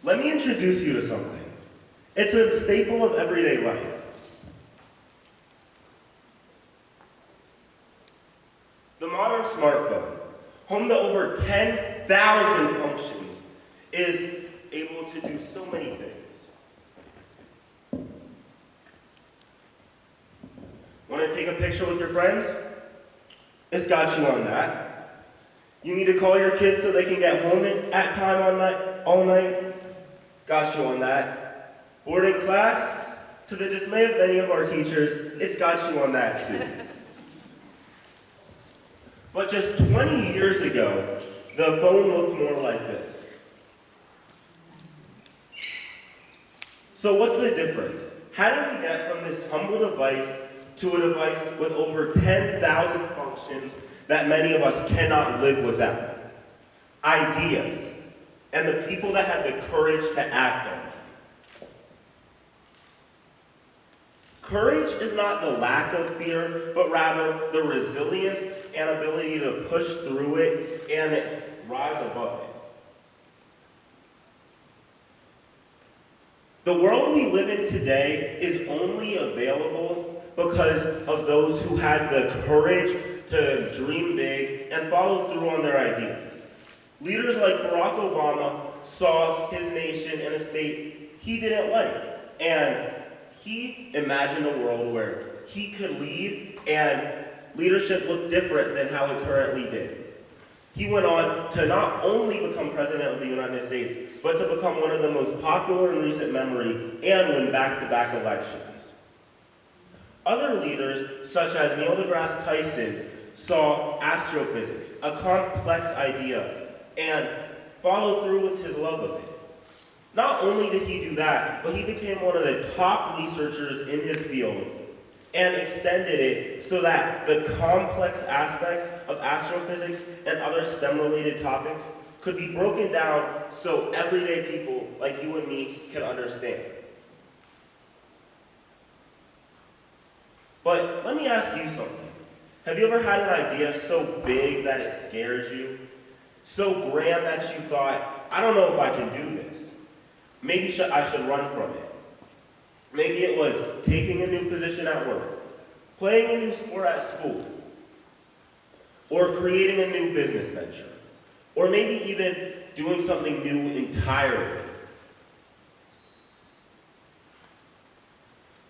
Let me introduce you to something. It's a staple of everyday life. The modern smartphone, home to over 10,000 functions, is able to do so many things. Want to take a picture with your friends? It's got you on that. You need to call your kids so they can get home at time all night? Got you on that. Boarding class? To the dismay of many of our teachers, it's got you on that too. But just 20 years ago, the phone looked more like this. So what's the difference? How did we get from this humble device to a device with over 10,000 functions that many of us cannot live without? Ideas, and the people that had the courage to act on them. Courage is not the lack of fear, but rather the resilience and ability to push through it and rise above it. The world we live in today is only available because of those who had the courage to dream big and follow through on their ideas. Leaders like Barack Obama saw his nation in a state he didn't like, and he imagined a world where he could lead and leadership looked different than how it currently did. He went on to not only become president of the United States, but to become one of the most popular in recent memory and win back-to-back elections. Other leaders, such as Neil deGrasse Tyson, saw astrophysics, a complex idea, and followed through with his love of it. Not only did he do that, but he became one of the top researchers in his field and extended it so that the complex aspects of astrophysics and other STEM-related topics could be broken down so everyday people like you and me can understand. But let me ask you something. Have you ever had an idea so big that it scares you? So grand that you thought, I don't know if I can do this. Maybe I should run from it. Maybe it was taking a new position at work, playing a new sport at school, or creating a new business venture, or maybe even doing something new entirely.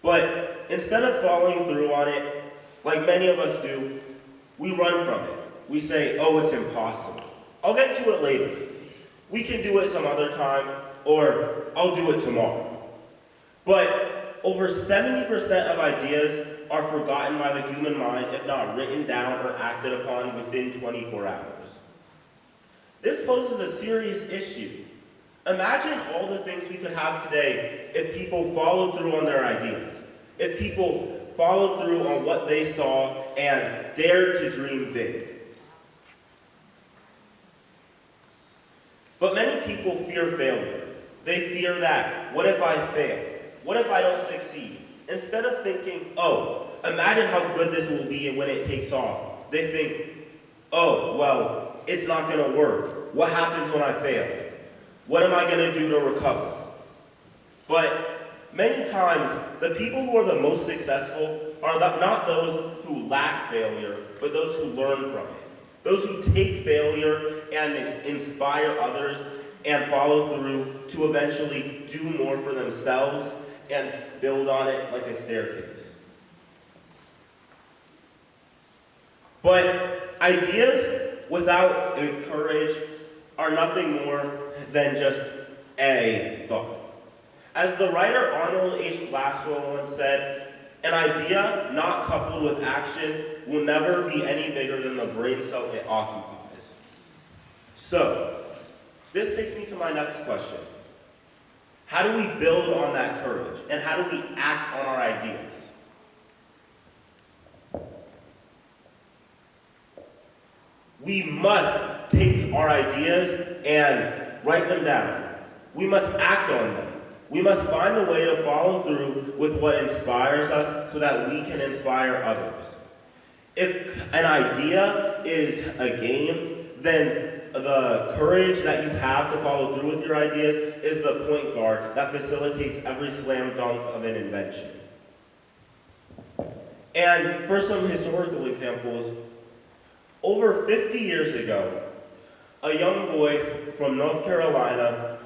But instead of following through on it, like many of us do, we run from it. We say, oh, it's impossible. I'll get to it later. We can do it some other time, or I'll do it tomorrow. But over 70% of ideas are forgotten by the human mind if not written down or acted upon within 24 hours. This poses a serious issue. Imagine all the things we could have today if people followed through on their ideas, if people followed through on what they saw and dared to dream big. But many people fear failure. They fear that, what if I fail? What if I don't succeed? Instead of thinking, oh, imagine how good this will be when it takes off, they think, oh, well, it's not going to work. What happens when I fail? What am I going to do to recover? But many times, the people who are the most successful are not those who lack failure, but those who learn from it. Those who take failure and inspire others and follow through to eventually do more for themselves and build on it like a staircase. But ideas without courage are nothing more than just a thought. As the writer Arnold H. Glasswell once said, an idea not coupled with action will never be any bigger than the brain cell it occupies. So, this takes me to my next question. How do we build on that courage? And how do we act on our ideas? We must take our ideas and write them down. We must act on them. We must find a way to follow through with what inspires us so that we can inspire others. If an idea is a game, then the courage that you have to follow through with your ideas is the point guard that facilitates every slam dunk of an invention. And for some historical examples, over 50 years ago, a young boy from North Carolina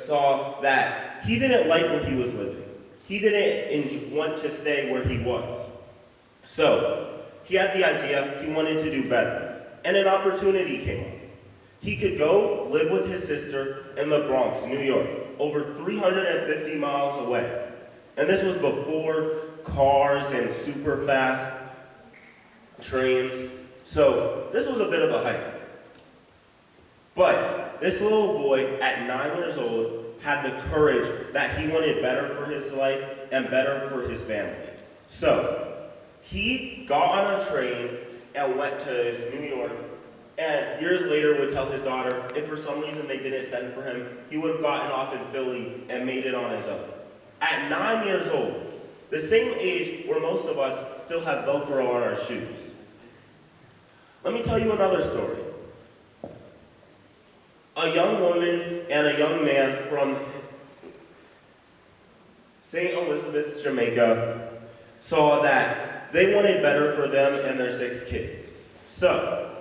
saw that he didn't like where he was living. He didn't want to stay where he was. So, he had the idea he wanted to do better, and an opportunity came up. He could go live with his sister in the Bronx, New York, over 350 miles away. And this was before cars and super fast trains. So this was a bit of a hike. But this little boy at 9 years old had the courage that he wanted better for his life and better for his family. So he got on a train and went to New York, and years later would tell his daughter if for some reason they didn't send for him, he would have gotten off in Philly and made it on his own. At 9 years old, the same age where most of us still have Velcro on our shoes. Let me tell you another story. A young woman and a young man from St. Elizabeth's, Jamaica, saw that they wanted better for them and their 6 kids. So,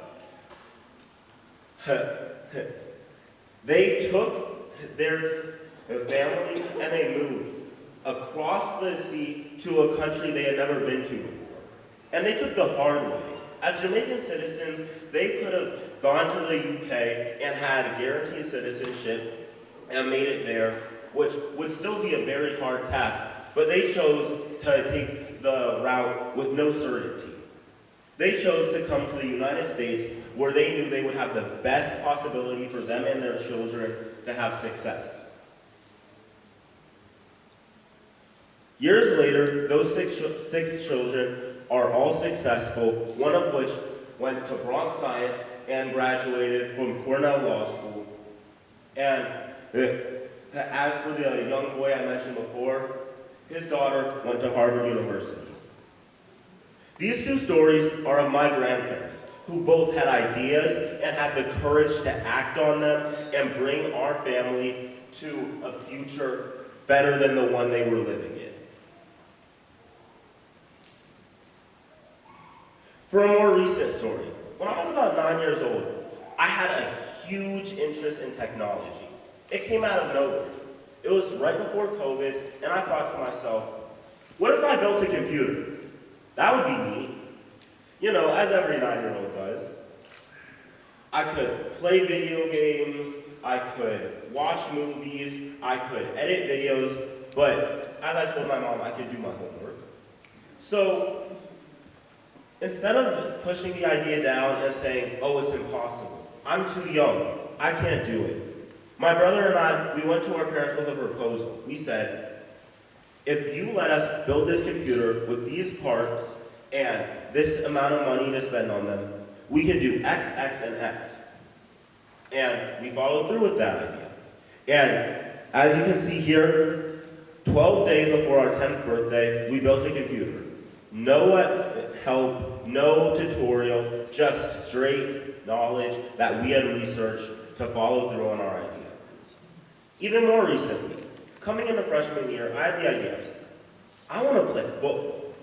they took their family and they moved across the sea to a country they had never been to before. And they took the hard way. As Jamaican citizens, they could have gone to the UK and had guaranteed citizenship and made it there, which would still be a very hard task, but they chose to take the route with no certainty. They chose to come to the United States where they knew they would have the best possibility for them and their children to have success. Years later, those six children are all successful, one of which went to Bronx Science and graduated from Cornell Law School. And as for the young boy I mentioned before, his daughter went to Harvard University. These 2 stories are of my grandparents, who both had ideas and had the courage to act on them and bring our family to a future better than the one they were living in. For a more recent story, when I was about 9 years old, I had a huge interest in technology. It came out of nowhere. It was right before COVID, and I thought to myself, what if I built a computer? That would be neat. You know, as every 9-year-old does. I could play video games, I could watch movies, I could edit videos, but as I told my mom, I could do my homework. So, instead of pushing the idea down and saying, oh, it's impossible, I'm too young, I can't do it, my brother and I, we went to our parents with a proposal. We said, if you let us build this computer with these parts and this amount of money to spend on them, we can do X, X, and X. And we followed through with that idea. And as you can see here, 12 days before our 10th birthday, we built a computer. No help, no tutorial, just straight knowledge that we had researched to follow through on our idea. Even more recently, coming into freshman year, I had the idea, I want to play football.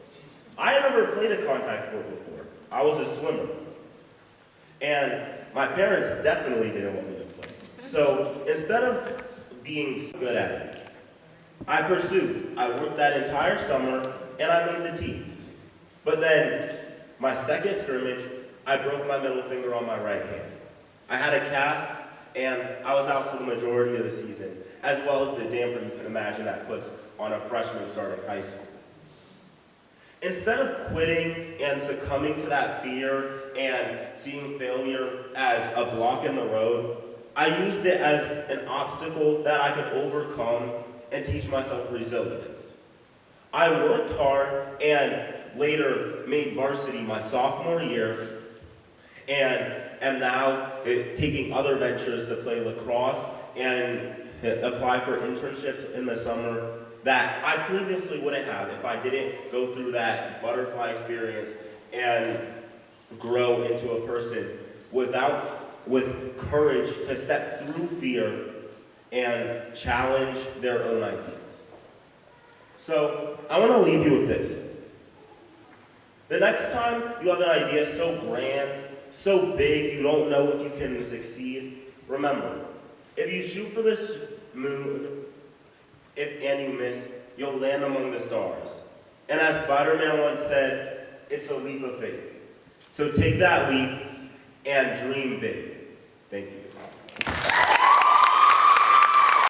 I had never played a contact sport before. I was a swimmer. And my parents definitely didn't want me to play. So instead of being good at it, I pursued. I worked that entire summer, and I made the team. But then, my second scrimmage, I broke my middle finger on my right hand. I had a cast, and I was out for the majority of the season, as well as the damper you can imagine that puts on a freshman starting high school. Instead of quitting and succumbing to that fear and seeing failure as a block in the road, I used it as an obstacle that I could overcome and teach myself resilience. I worked hard and later made varsity my sophomore year, and am now taking other ventures to play lacrosse and apply for internships in the summer that I previously wouldn't have if I didn't go through that butterfly experience and grow into a person without with courage to step through fear and challenge their own ideas. So I want to leave you with this. The next time you have an idea so grand, so big, you don't know if you can succeed, remember, if you shoot for this moon, and you miss, you'll land among the stars. And as Spider-Man once said, it's a leap of faith. So take that leap and dream big. Thank you.